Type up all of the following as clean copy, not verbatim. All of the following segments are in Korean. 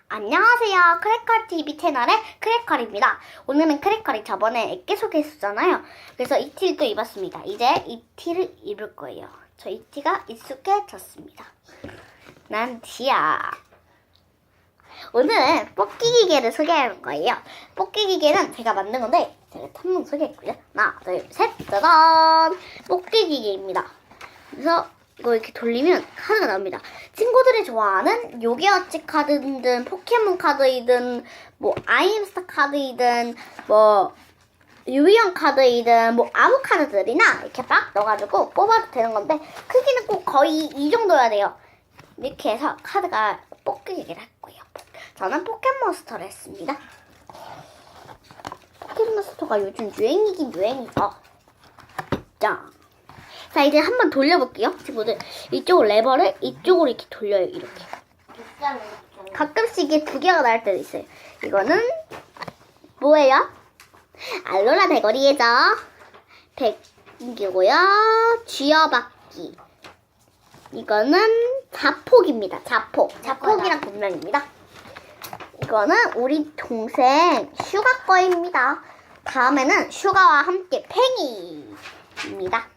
안녕하세요. 크래커TV 채널의 크래커입니다. 오늘은 크래커이 저번에 애기 소개했었잖아요. 그래서 이 티를 또 입었습니다. 이제 이 티를 입을 거예요. 저 이 티가 익숙해졌습니다. 난 티야. 오늘은 뽑기 기계를 소개할 거예요. 뽑기 기계는 제가 만든 건데 제가 한번 소개했고요. 하나, 둘, 셋, 짜잔! 뽑기 기계입니다. 그래서 이거 이렇게 돌리면 카드가 나옵니다. 친구들이 좋아하는 요괴어치 카드든 포켓몬 카드이든 뭐 아이엠스타 카드이든 뭐 유희왕 카드이든 뭐 아무 카드들이나 이렇게 막 넣어가지고 뽑아도 되는 건데 크기는 꼭 거의 이 정도여야 돼요. 이렇게 해서 카드가 뽑기기를 했고요. 저는 포켓몬스터를 했습니다. 포켓몬스터가 요즘 유행이긴 유행이죠. 짠! 자, 이제 한번 돌려볼게요. 친구들, 이쪽 레버를 이쪽으로 이렇게 돌려요. 이렇게. 가끔씩 이게 두 개가 나올 때도 있어요. 이거는 뭐예요? 알로라 대거리에죠. 백기고요. 쥐어박기. 이거는 자폭입니다. 자폭이랑 본명입니다. 이거는 우리 동생 슈가 거입니다. 다음에는 슈가와 함께 팽이입니다.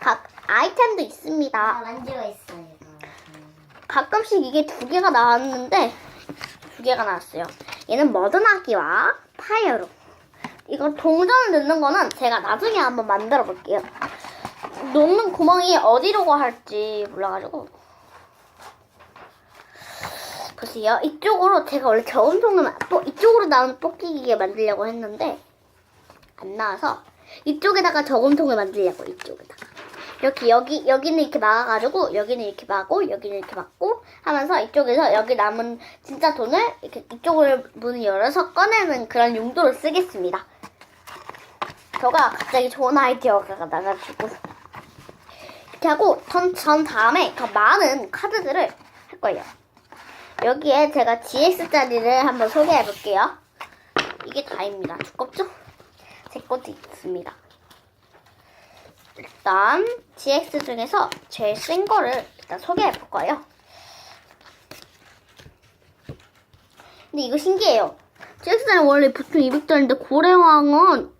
각 아이템도 있습니다. 만지고 있어요. 가끔씩 이게 두 개가 나왔는데 두 개가 나왔어요. 얘는 머드나기와 파이어로. 이거 동전을 넣는 거는 제가 나중에 한번 만들어 볼게요. 넣는 구멍이 어디로 할지 몰라가지고. 보세요. 이쪽으로 제가 원래 저금통을 이쪽으로 나오는 뽑기 기계 만들려고 했는데 안 나와서 이쪽에다가 저금통을 만들려고. 이쪽에다가 이렇게 여기는 이렇게 막아가지고 여기는 이렇게 막고 여기는 이렇게 막고 하면서 이쪽에서 여기 남은 진짜 돈을 이렇게 이쪽을 문을 열어서 꺼내는 그런 용도로 쓰겠습니다. 저가 갑자기 좋은 아이디어가 나가지고 이렇게 하고 전 다음에 더 많은 카드들을 할 거예요. 여기에 제가 GX짜리를 한번 소개해 볼게요. 이게 다입니다. 두껍죠? 제 것도 있습니다. 일단 GX 중에서 제일 센 거를 일단 소개해 볼 거예요. 근데 이거 신기해요. GX는 원래 보통 200짜리인데 고래왕은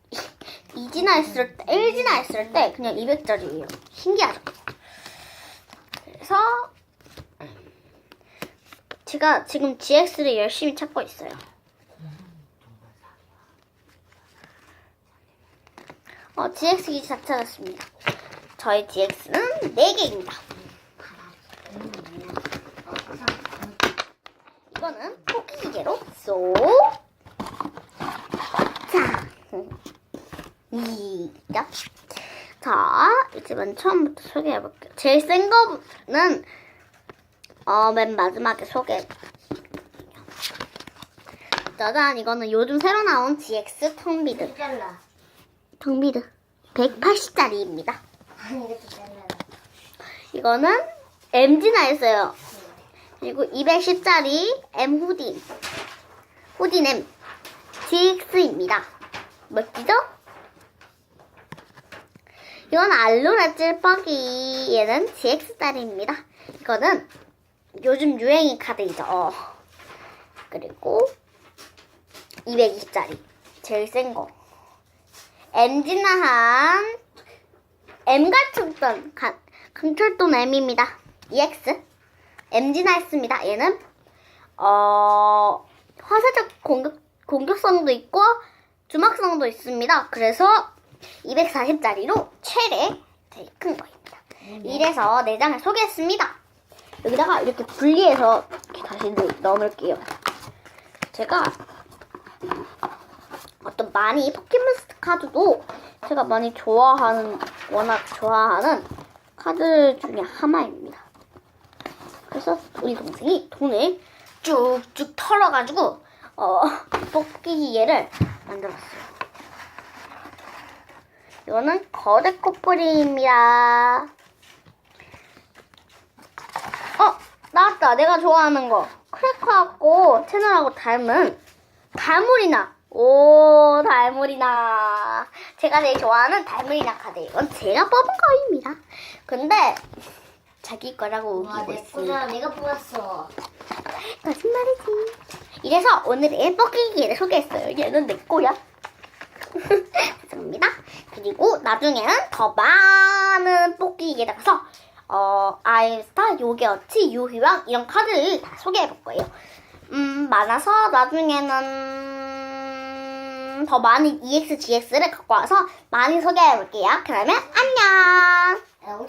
2지나 했을 때, 1지나 했을 때 그냥 200짜리예요. 신기하죠? 그래서 제가 지금 GX를 열심히 찾고 있어요. GX 기지 다 찾았습니다. 저희 GX는 4개입니다. 이거는 뽑기 기계로 쏙. 자, 이죠. 자, 이제 맨 처음부터 소개해볼게요. 제일 센 거는 맨 마지막에 소개해볼게요. 짜잔, 이거는 요즘 새로 나온 GX 텅비드. 텅비드 180짜리입니다. 이거는 MG나 했어요. 그리고 210짜리 M 후딘 M GX입니다. 멋지죠? 이건 알로라 찔뻑이. 얘는 GX짜리입니다. 이거는 요즘 유행인 카드이죠. 그리고 220짜리 제일 센 거. MG나한 M갈철돈 강철돈 M입니다. EX MG나 했습니다. 얘는 화살적 공격성도 있고 주막성도 있습니다. 그래서 240짜리로 최대 제일 큰 거입니다. 이래서 4장을 소개했습니다. 여기다가 이렇게 분리해서 이렇게 다시 넣어놓을게요. 제가 어떤 많이 포켓몬스터 카드도 제가 많이 워낙 좋아하는 카드 중에 하나입니다. 그래서 우리 동생이 돈을 쭉쭉 털어가지고 뽑기 기계를 만들었어요. 이거는 거대 코뿔이입니다. 나왔다. 내가 좋아하는 거. 크래커하고 채널하고 닮은 달무리나. 오, 달무리나. 제가 제일 좋아하는 달무리나 카드. 이건 제가 뽑은 거입니다. 근데 자기 거라고 와, 우기고 내 있습니다. 거잖아. 내가 뽑았어. 거짓말이지. 이래서 오늘의 뽑기기를 소개했어요. 얘는 내 거야. 죄송합니다. 그리고 나중에는 더 많은 뽑기기에 나가서 아이스타, 요게어치, 유희왕 이런 카드를 다 소개해볼 거예요. 많아서 나중에는 더 많은 EX, GX를 갖고 와서 많이 소개해볼게요. 그러면 안녕!